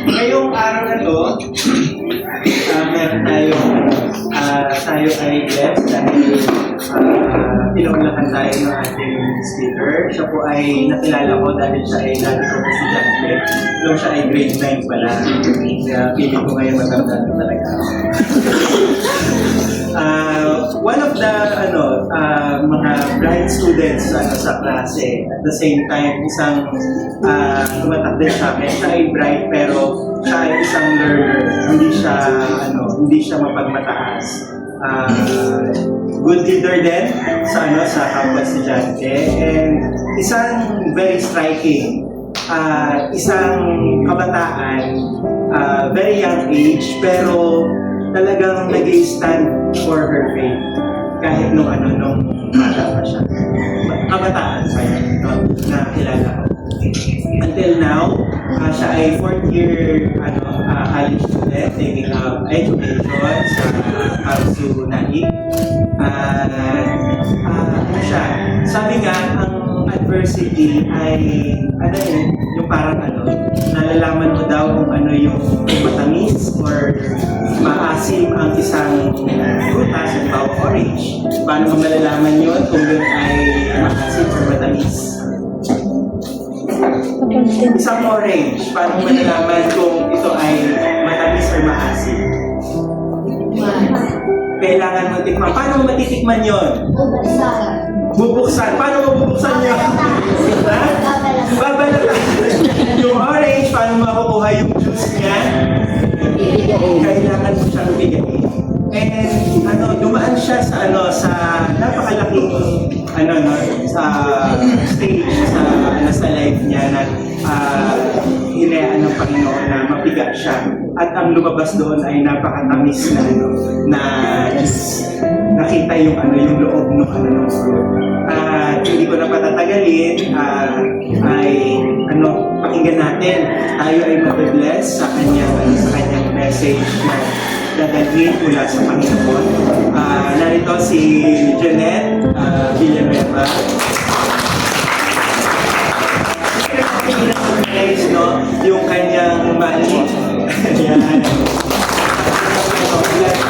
Ngayong araw na to, meron tayo ay blessed dahil pinaunahan tayo ng ating speaker. Siya po ay nakilala ko dahil siya ay dati ko estudyante. Nung siya ay grade 9 pala. Kaya feeling ko ngayon matanda na talaga. One of the mga bright students sa klase, at the same time isang tumatak din sa akin. Siya ay bright pero siya ay isang learner. Hindi siya mapagmataas. Good leader din sa kapwa estudyante, and isang very striking, isang kabataan, very young age pero talagang nag-stand for her faith kahit nung bata pa siya. Kabataan pa yan, na kilala ko. Until now, siya ay 4th year college student taking up education sa ABSU NAIC. Sabi nga, ang adversity ay yung parang nalalaman mo daw kung yung matamis or maasim ang isang prutas, halimbawa orange. Paano mo malalaman yun kung yun ay maasim or matamis? Isang orange, paano mo malalaman kung ito ay matamis or maasim? Kailangan mo tikman. Paano mo matitikman yun? Bubuksan. Paano mo bubuksan yun? Babalatan. Yung orange, paano mo makukuha yung juice niya? Kailangan mo siyang bigayin. And dumaan siya sa napakalaking sa stage sa life niya na hinayaan ng Panginoon na mabigat siya. At ang lumabas doon ay napakatamis na nakita yung loob ng fruit. Hindi ko na patatagalin, pakinggan natin. Tayo ay mabibless sa kanyang message na dadalhin mula sa Panginoon. Narito si Jeanette Villanueva. Yung kanyang mali. Yan.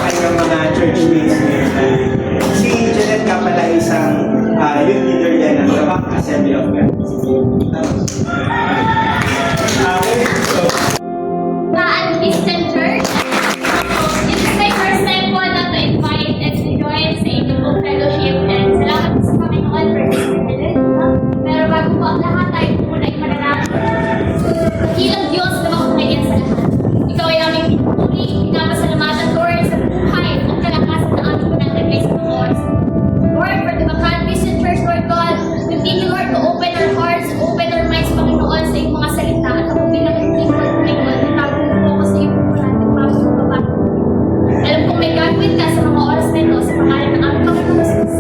Kanyang mga church mates ngayon. Si Jeanette nga pala isang youth leader yan ng Labak Assembly of God. Christian Church. This is my first time po na to invite and to join sa inyong fellowship, and salamat sa Panginoon for this privilege. Pero bago po ang lahat, tayo po muna ay manalangin. Ilang Diyos na makakaya sa lahat. Ikaw ay aming pinupuli, pinapasalamatan, Lord, sa buhay at kalakasan na aming pinagdagay sa Lord. Lord, for the Bacan Christian Church, Lord God, continue, Lord, to open our hearts, open our minds, Panginoon, sa iyong mga salita. At ako bilang lingkod, Panginoon, itago mo po sa iyong natin para sa baba. Alam kong may gagawin ka sa mga oras na ito, sa pangalan ng aming Panginoon Jesus.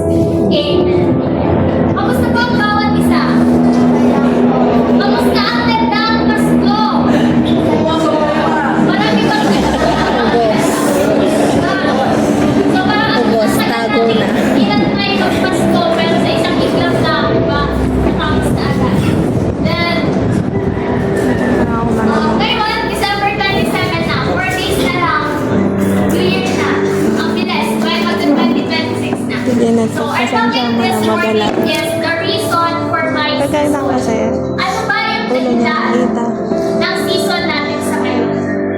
Amen. Kamusta po ang bawat isa? Kamusta ang tandang Pasko? Marami bang so parang ang naman natin, ilan tayo ng Pasko, pero sa isang iglap na, diba? Nakamusta agad. Then, ngayon, December 27 na, 4 days na lang, New Year na. Ang bilis, by 2026 na. So, our topic this morning is the reason for my season. Ano ba yung dahilan ng season natin sa ngayon?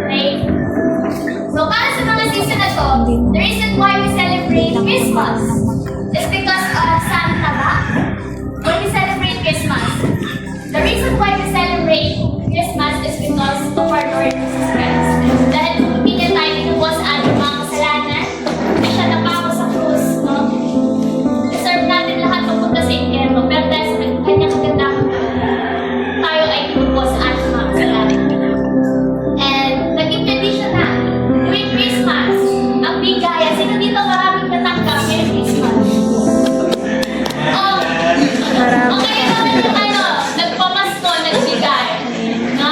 Okay? So, para sa mga season na to, the reason why we celebrate Christmas is because of Santa ba? When we celebrate Christmas, the reason why we celebrate Christmas is because of our Lord Jesus Christ. Dahil kung hindi niya tayo tinubos sa ating mga kasalanan, na siya napako sa krus, no? Deserve natin lahat pupunta sa impyerno, pero dahil sa kanyang kagandahan, tayo ay tinubos sa ating mga kasalanan. And naging tradition na, tuwing Christmas, ang bigaya, sino dito maraming natanggap ngayong Christmas? Oh, okay naman yung nagpamasko, nagbigay. No?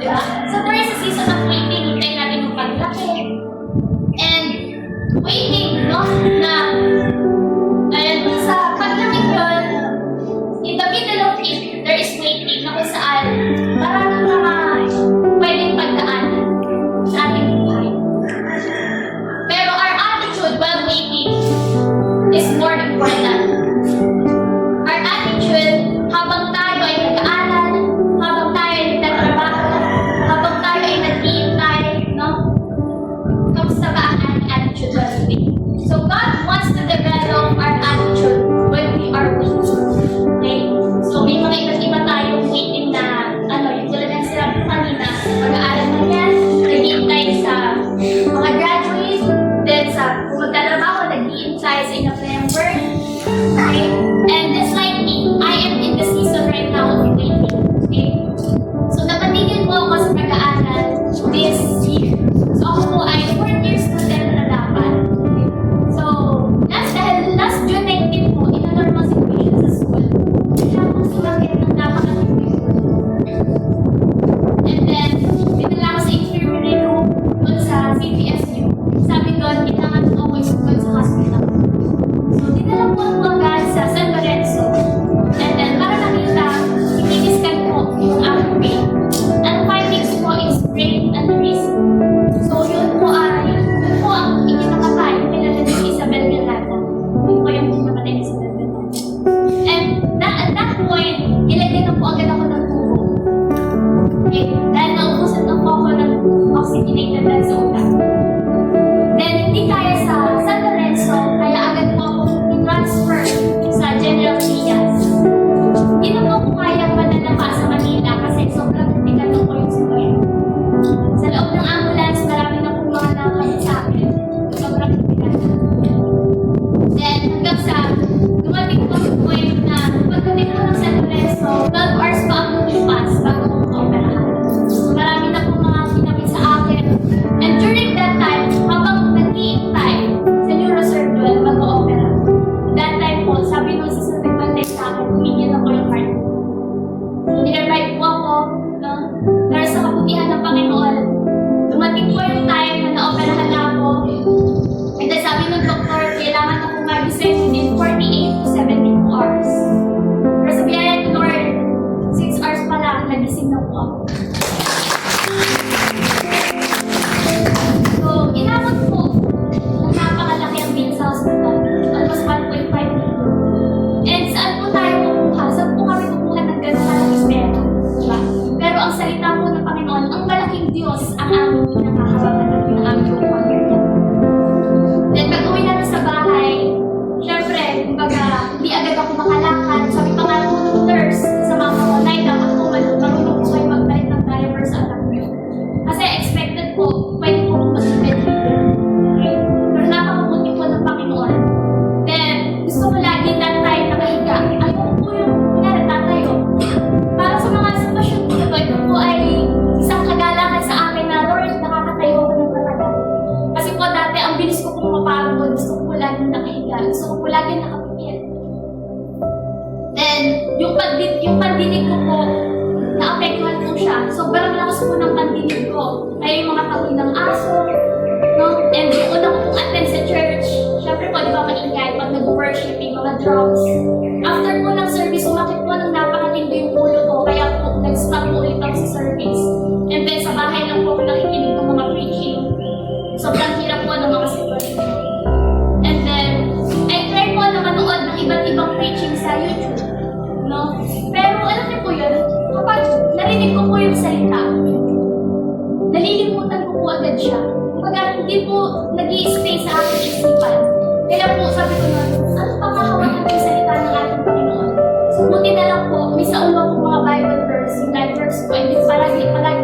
Di ba? So there is a season of waiting. Hintayin natin yung paglaki. And waiting, no? Na, ayan, sa paglamig yun, in the middle of it, there is waiting na kung saan maraming mga pwedeng pagdaanan sa ating buhay. Pero our attitude while waiting is more important. Our attitude habang tayo ay nag-aaral, habang tayo ay nagtatrabaho, habang tayo ay nag-iintay, no? Kamusta ba ang ating attitude while waiting? So God wants to develop our attitude when we are waiting. Okay? So may mga iba't iba tayong waiting na, yung tulad ng sinabi ko kanina, pag-aaral na yan, nag-iintay sa mga graduate, then sa kung magtatrabaho, nag-iintay sa ina-frame work. Okay? And just like me, I am in the season right now of waiting. Okay? So napatigil po ako sa pag-aaral this year. So ako po ay 4 years student na dapat. Okay? So, last June 19 po, in a normal situation sa school, kaya po sumakit ng napakatipid. And then, dinala ako sa infirmary room doon sa CPSU. Sabi doon, kailangan ko ako doon sa hospital. So, dinala po ako agad sa San Lorenzo. And then, para nakita, i-scan po yung aking brain. Ang findings po is brain and wrist. So, yun po ang ikinakatay, yung pinala ni Isabel Galata. Yun po yung kinamatay ni Isabel Galata. And at that point, ilagay na po agad ako ng tubo. Okay? Dahil naubusan na po ako ng oxygenated blood sa utak. Then, hindi kaya sa San Lorenzo, kaya agad po ako i-transfer sa General Trias. Hindi na po ako kayang manalapa sa Manila kasi sobrang critical na po yung sitwasyon. Sa loob ng ambulance, marami na po mga nakakasya sa akin. Sobrang critical na. Then, hanggang sa dumating po sa point na pagdating ko ng San Lorenzo, 12 hours pa ang lumipas bago ko operahan. So, marami na po mga sinabit sa akin. And during that time, habang nag-iintay sa neurosurgeon bago opera, that time po, sabi nung sa nagbantay sa akin, humingi na po yung heart. Nirevive po ako, no? Pero sa kabutihan ng Panginoon, dumating po yung time na na-operahan na ako. And then sabi ng doktor, kailangan ako mag-resign within 48 to 72 hours. Pero sa biyaya ni Lord, 6 hours pa lang, nagising na po ako. So, inabot po ng napakalaki ang bill sa hospital. Almost 1.5 million. And saan po tayo kukuha? Saan po kami kukuha ng gano'ng kalaking pera? Diba? Pero ang salita po ng Panginoon, ang malaking Diyos ang aming pinakahawakan at ang aming umagal. Then pag-uwi natin sa bahay, syempre, kumbaga, hindi agad ako makalakad. Sabi pa nga po ng nurse sa mga kamunay, dapat po marunong po kayo magpalit ng driver sa anak niyo. Kasi expected po, pwede po mag-bed reader. Okay? Pero napakabuti po ng Panginoon. Then, gusto ko lagi that time nakahiga. Ayoko po yung kunyari tatayo. Para sa mga sitwasyon po ito po ay isang kagalakan sa akin na, Lord, nakakatayo ko ng matagal. Kasi po dati, ang bilis ko pong mapagod. Gusto ko po laging nakahiga. Gusto ko po laging nakapikit. Then, yung pandinig ko po, naapektuhan po siya. Sobrang lakas po ng pandinig ko. Ay yung mga tawid ng aso, no? And yung una ko pong attend sa church, syempre po, di ba maingay pag nag-worship, yung mga drums. After po ng service, umakit po ng napakatindi yung ulo ko, kaya po nag-stop po ulit ako sa service. And then sa bahay lang po ako nakikinig ng mga preaching. Sobrang hirap po ng mga sitwasyon. And then, I try po na manood ng iba't ibang preaching sa YouTube. No? Pero alam niyo po yun, kapag narinig ko po yung salita, nalilimutan ko po agad siya. Kumbaga, hindi po nag-i-stay sa aking isipan. Kaya po, sabi ko na, ano pa kahawakan yung salita ng ating Panginoon? So, buti na lang po, may sa ulo ko mga Bible verse, yung life verse ko, and palagi ko nag-read.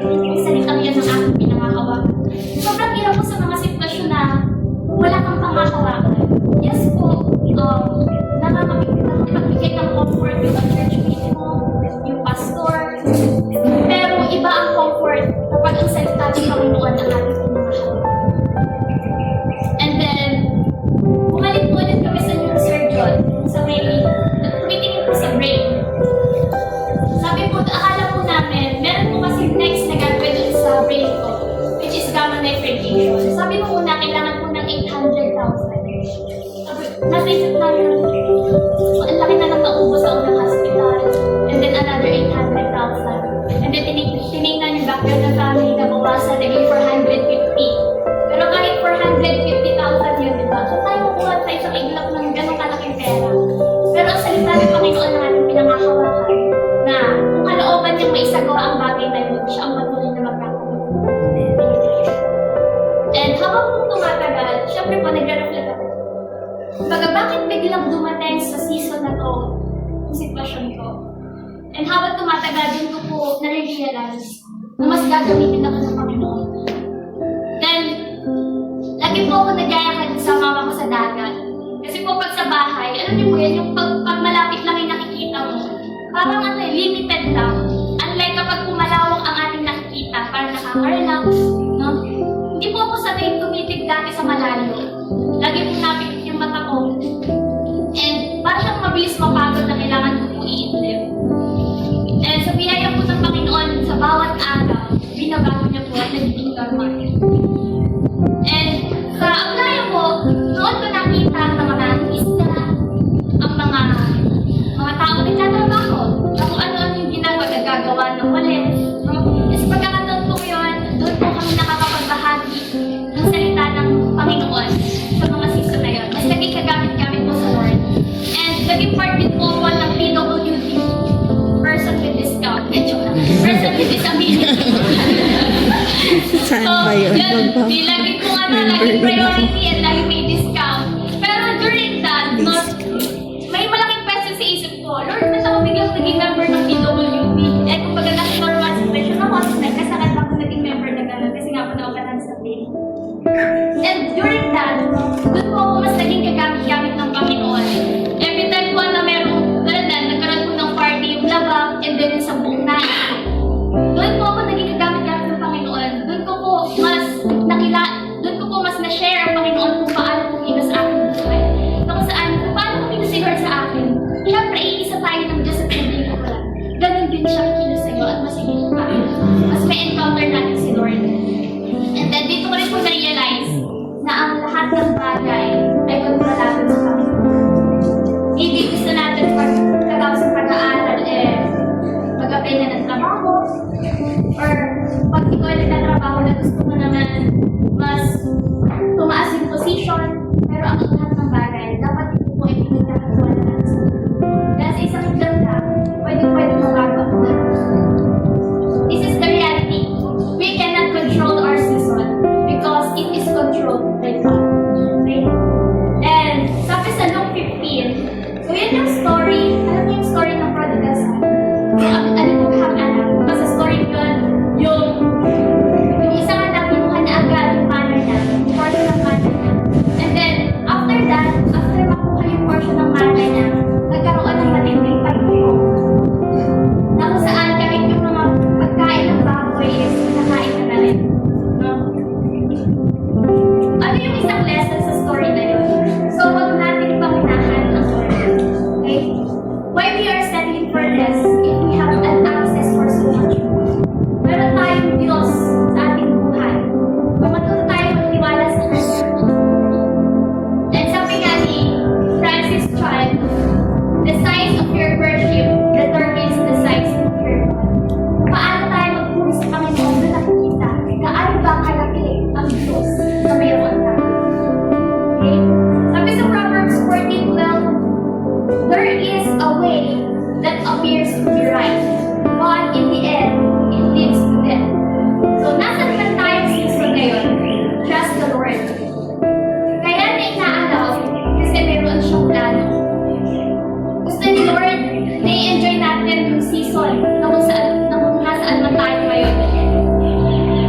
Yung salitang yan ng aking pinangahawakan. Sobrang hirap po sa mga sitwasyon na wala kang pangakawakan. Yes po, nakakapagpigay ng comfort yung church meeting mo, yung pastor. Pero iba ang comfort kapag ang salita ng Panginoon ang ating pinangahawakan. And then, bumalik po ulit kami sa neurosurgeon sa may, tumitingin po sa brain. Sabi education. Sabi mo muna, kailangan po ng 800,000. Nasa isip namin, ang laki na lang naubos sa unang hospital. And then another 800,000. And then tinignan yung background ng family na bawasan naging 450. Pero kahit 450,000 yun, diba? So tayo kukuha tayo sa iglap ng gano'ng kalaking pera. Pero ang salita ng Panginoon na natin pinangahawakan na kung kalooban niyang maisagawa ang bagay na yun, siya ang patuloy na magkakaroon. And habang po tumatagal, syempre po nagre-reflect ako. Baga, bakit biglang dumating sa season na to, yung sitwasyon ko? And habang tumatagal, din ko po nare-realize na mas gagamitin ako ng Panginoon. Then, lagi po ako nagyayakad sa mama ko sa dagat. Kasi po pag sa bahay, alam niyo po yan, yung pag malapit lang yung nakikita mo, parang limited lang. Unlike kapag pumalawak ang ating nakikita, parang nakaka-relax, no? Hindi po ako sanay tumitig dati sa malayo. Lagi po napikit yung mata ko. And parang siyang mabilis mapagod na kailangan ko po iintip. And sa biyaya po ng Panginoon, sa bawat araw, binabago niya po at nagiging normal. And sa Aglaya po, noon ko nakita ang mga isda, ang mga tao na nagtatrabaho, na kung ano-ano yung ginagawa ng walis. Kasi pagkakataon po yun, doon po kami nakakapagbahagi ng salita ng Panginoon sa mga season na yun. Mas naging kagamit-gamit po sa Lord. And naging part din po ako ng PWD, person with discount. Person with disability. Saan ba yun? Yun, lagi ko lagi priority at lagi may discount. Pero during that, may malaking question sa isip ko, Lord, ba't ako biglang naging member ng PWD? Eh, kung baga nasa normal situation ako, nagkasakit ako naging member na gano'n kasi nga po na-operan sa pain. And during that, doon po ako mas naging kagamit-gamit ng Panginoon. Every time po na merong, nagkaroon po ng party yung labak, and then sa buong night. Doon po ako naging kagamit-gamit ng Panginoon. Doon ko po mas na-share ang Panginoon kung paano kumino sa akin buhay. Kung paano kumino si Lord sa akin. Siyempre, iisa tayo ng Diyos at hindi ko pala. Ganun din siya kumino sa iyo at mas higit pa. Mas may encounter natin si Lord. And then, dito ko rin po na-realize na ang lahat ng bagay ay kontrolado sa Panginoon. Hindi gusto natin pagkatapos sa pag-aaral mag-apply na ng trabaho or pag ikaw ay nagtatrabaho na gusto mo naman mas tumaas yung position, pero ang lahat ng bagay dapat ito po ay pinagkakakuha na natin. Dahil sa isang ganda, pwede mabago ang lahat. This is the reality. We cannot control our season because it is controlled by God. Okay? And sabi sa Luke 15, so yun yung story, alam niyo yung story ng prodigal son? Ano po anak? Basta story yun, yung isang anak kinuha na agad yung manner niya, yung portion ng manner niya. And then, after that, after makuha yung portion ng manner niya, nagkaroon ng matinding pagkiro. Na kung saan kahit yung mga pagkain ng baboy is nakain na na rin. No? Ano yung isang lesson sa story na yun? So, wag natin panginahan ang story. Okay? Why we are settling for this if we have an access for so much more? Meron tayong Diyos sa ating buhay. Kung matuto tayo magtiwala sa Kanya. And sabi nga ni Francis Chan, the size of your worship determines the size of your God. Paano tayo magpuri sa Panginoon na nakikita? Gaano ba kalaki ang Diyos na mayroon tayo? Okay? Sabi sa Proverbs 14:12, there is a way that appears to be right, but in the end, it leads to death. So, nasa naman tayong season ngayon, trust the Lord. Kaya na inaalaw kasi mayroon siyang plano. Gusto ni Lord, na-enjoy natin yung season na kung nasaan man tayo ngayon.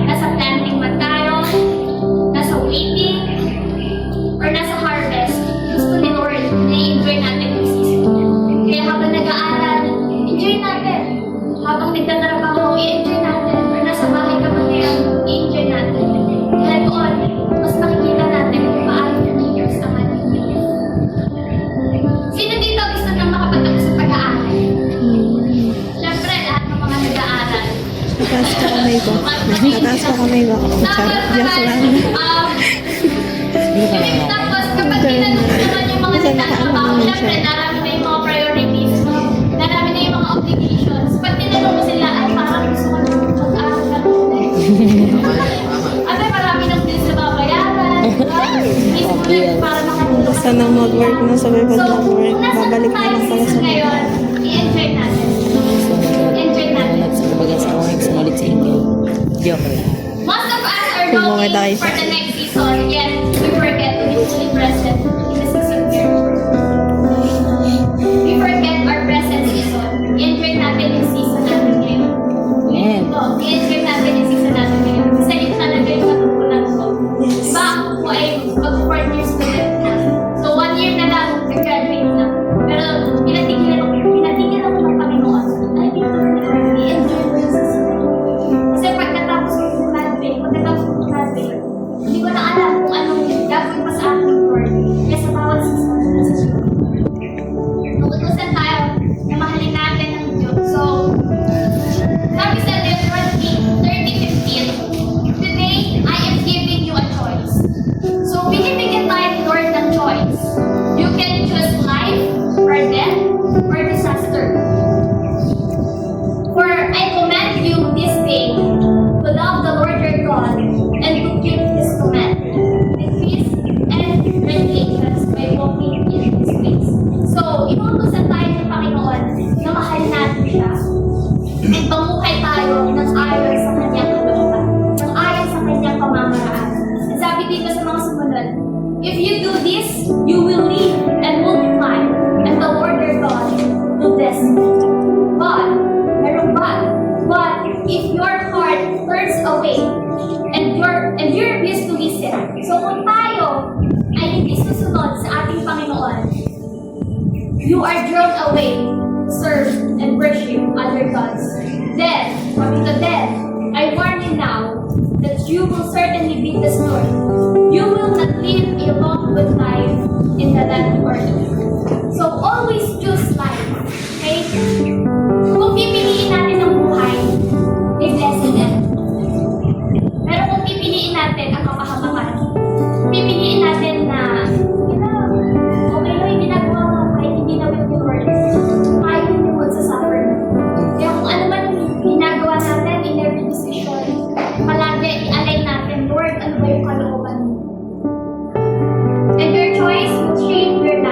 Nasa planting man tayo, nasa waiting, or nasa harvest. Gusto ni Lord, na-enjoy natin yung season niya. Kaya habang nag-aaral, enjoy natin. Nataas pa kami ba? Charot. Joke lang. Tapos kapag tinanong naman yung mga nagtatrabaho, syempre narami na yung mga priorities mo, narami na yung mga obligations. Pag tinanong mo sila, ay parang gusto ko nang mag-aaral ka at ay marami ng bills na babayaran. Isip mo na para makatulong. Basta nang mag-work na sabi pag So, nag-work, kung nasa babalik na tayo lang pala season sa ngayon, i-enjoy natin. I-enjoy natin. Kumbaga sa awang sumalit sa inyo. Joke lang. Most of us are Kumbaga tayo longing for the next season, yet we forget to be fully present in the season here. We forget our present season. I-enjoy natin yung season natin ngayon. Amen. I-enjoy natin yung season natin ngayon. Kasi yun talaga yung natutunan ko. Diba ako po ay mag-4 years student na. So 1 year na lang, graduate na. Pero pinatigil ako ng Panginoon. Ay, dito na i-enjoy ko yung season na yun. Kasi pagkatapos ko yung graduate, hindi ko na alam kung anong gagawin pa sa akin ng Lord. Kaya sa bawat season na sa Diyos. Tututusan tayo na mahalin natin ang Diyos. So, sabi sa Deuteronomy 30:15, today, I am giving you a choice. So, binibigyan tayo ni Lord ng choice. You can choose life or death or disaster. For I command you this day to love the Lord your God and to keep His command, with peace and regulations by walking in His ways. So, inuutosan tayo ng Panginoon na mahal natin siya at pamuhay tayo ng ayon sa kanyang kalooban, ng ayon sa kanyang pamamaraan. At sabi dito sa mga sumunod, if you do this, you will live and multiply, and the Lord your God will bless you. But, merong but if your heart turns away and you refuse to listen, so kung tayo ay hindi susunod sa ating Panginoon, you are drawn away, serve and worship other gods. Then, coming to death, I warn you now that you will certainly be destroyed. You will not live a long good life in the land of earth. So always choose life. Okay? Kung pipiliin natin ang buhay, may blessing din. Pero kung pipiliin natin ang kapahamakan, pipiliin natin na, okay lang yung ginagawa mo kahit hindi na with your word, tayo hindi mo magsasuffer na. Kaya kung ano man yung ginagawa natin in every decision, palagi i-align natin, Lord, ano ba yung kalooban mo? And your choice will shape your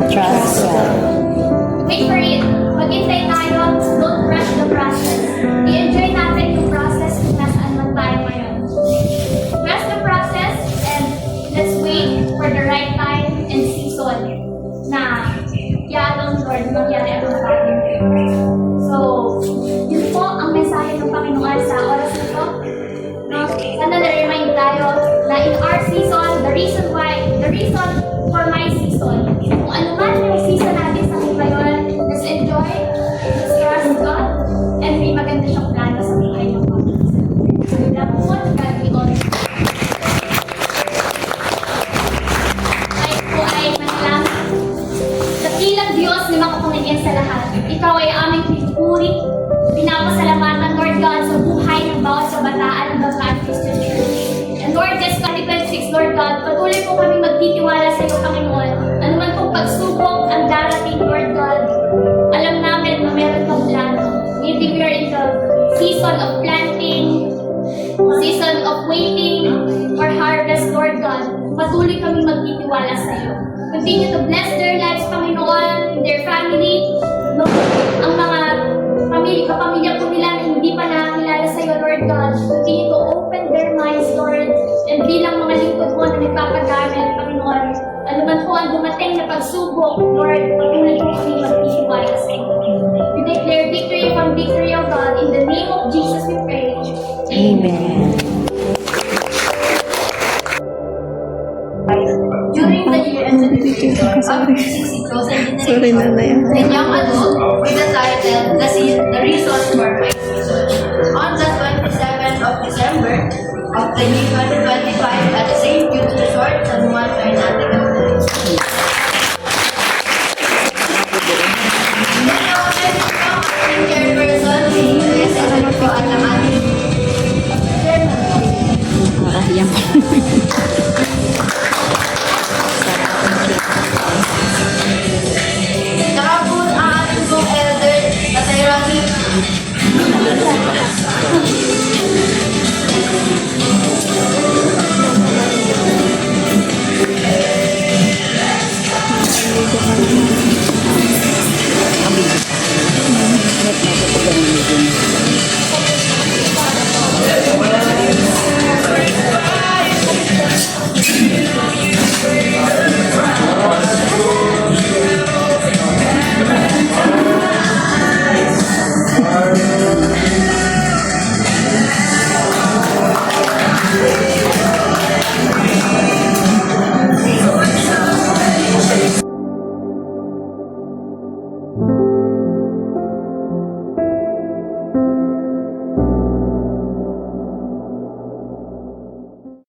Trust God. Wait for it. Maghintay tayo. Don't rush the process. I-enjoy natin yung process kung nasaan man tayo ngayon. Trust the process and let's wait for the right time and season na yalong Lord mangyari ang mga bagay. So, yun po ang mensahe ng Panginoon sa oras na ito. No? Sana na-remind tayo na in our season, the reason for my season, kung ano man yung season natin sa ngayon, let's enjoy, let's trust God, and may maganda siyang plano sa buhay ng mga. Love po, God be all. Tayo po ay manalangin. Dakilang Diyos na makapangyarihan sa lahat. Ikaw ay aming pinupuri. Pinapasalamatan, Lord God, sa buhay ng bawat kabataan ng Bataan Christian Church. And Lord, this 2026, Lord God, patuloy po kami magtitiwala sa iyo, Panginoon. Ano man pong pagsubok ang darating, Lord God, alam namin na meron kang plano. Maybe we are in the season of planting, season of waiting, or harvest, Lord God. Patuloy kami magtitiwala sa iyo. Continue to bless their lives, Panginoon, their family, no? Ang mga kapamilya po nila na hindi pa nakakilala sa iyo, Lord God. Continue to open their minds, Lord, and bilang mga lingkod mo na nagpapagamit, Panginoon, ano man po ang dumating na pagsubok, Lord, patuloy po kami magtitiwala sa iyo. We declare victory upon victory, O God. In the name of Jesus we pray. Amen. During the year and the Sorry na na yan. and young adult with the title The Reason for My Season. On the 27th of December of the year 2025 at the St. Jude's Resort, San Juan, Ternate, Cavite. Then I would like to come as chairperson, yes, and po at ang ating chairman. Nakakahiyak.